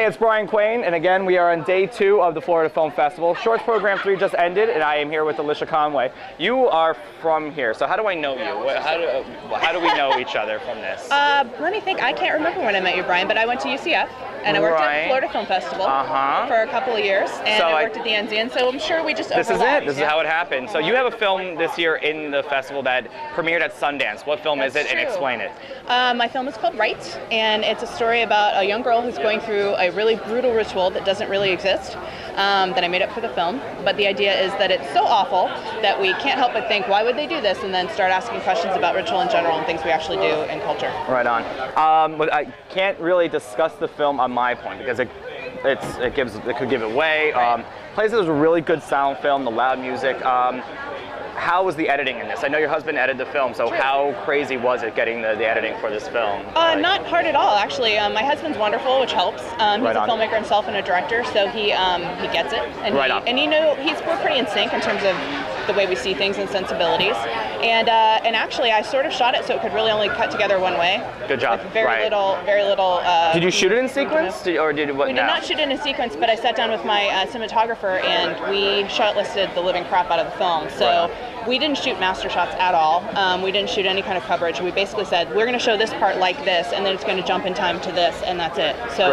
it's Brian Quain, and again, we are on day 2 of the Florida Film Festival. Shorts Program 3 just ended, and I am here with Alicia Conway. You are from here, so how do I know you? How do we know each other from this? Let me think. I can't remember when I met you, Brian, but I went to UCF, and I worked at the Florida Film Festival for a couple of years, and I worked at the NZ, so I'm sure we just overlapped. This is it. This is how it happened. So you have a film this year in the festival that premiered at Sundance. What film is it, and explain it? My film is called Right, and it's a story about a young girl who's going through a really brutal ritual that doesn't really exist, that I made up for the film. But the idea is that it's so awful that we can't help but think, why would they do this? And then start asking questions about ritual in general and things we actually do in culture. Right on. But I can't really discuss the film on my point because it could give it away. Right. Plays as a really good sound film, the loud music. How was the editing in this? I know your husband edited the film, so how crazy was it getting the editing for this film? Not hard at all, actually. My husband's wonderful, which helps. He's a filmmaker himself and a director, so he gets it. And we're pretty in sync in terms of the way we see things and sensibilities. And actually, I sort of shot it so it could really only cut together one way. Good job. With very little. Did you shoot it in sequence, We did not shoot it in sequence, but I sat down with my cinematographer and we shot-listed the living crap out of the film. So we didn't shoot master shots at all. We didn't shoot any kind of coverage. We basically said, we're going to show this part like this, and then it's going to jump in time to this, and that's it. So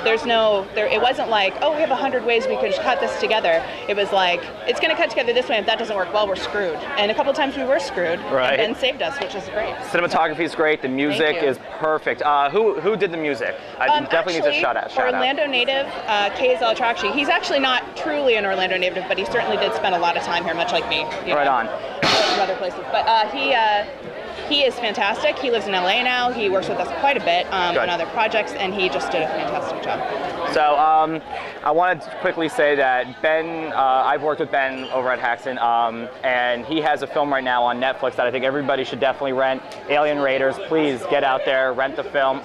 it wasn't like, oh, we have 100 ways we could just cut this together. It was like, it's going to cut together this way, if that doesn't work, well, we're screwed. And a couple of times we were screwed, and Ben saved us, which is great. Cinematography is great, the music is perfect. Who did the music? I definitely need to shout out. Orlando native, Kay Zalatrachi. He's actually not truly an Orlando native, but he certainly did spend a lot of time here, much like me. Right on. From other places. But he is fantastic. He lives in LA now. He works with us quite a bit on other projects, and he just did a fantastic job. So I wanted to quickly say that Ben, I've worked with Ben over at Haxton, and he has a film right now on Netflix that I think everybody should definitely rent. Alien Raiders. Please get out there, rent the film.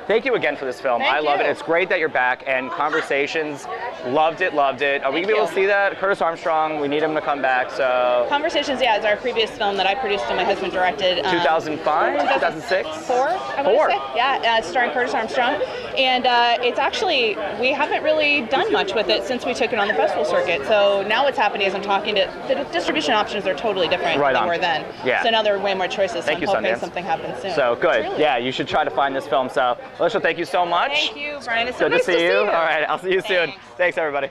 Thank you again for this film. I love it. It's great that you're back. And Conversations, loved it. Are we going to be able to see that? Curtis Armstrong, we need him to come back. So Conversations, is our previous film that I produced and my husband directed. 2005? 2006? 4, I want to say. Yeah, starring Curtis Armstrong. And it's actually, we haven't really done much with it since we took it on the festival circuit. So now what's happening is I'm talking to, the distribution options are totally different than they were then. Yeah. So now there are way more choices. So I'm hoping something happens soon. So good. Yeah, you should try to find this film. So Alicia, thank you so much. Thank you, Brian. It's good so nice to see you. you. All right, I'll see you soon. Thanks, everybody.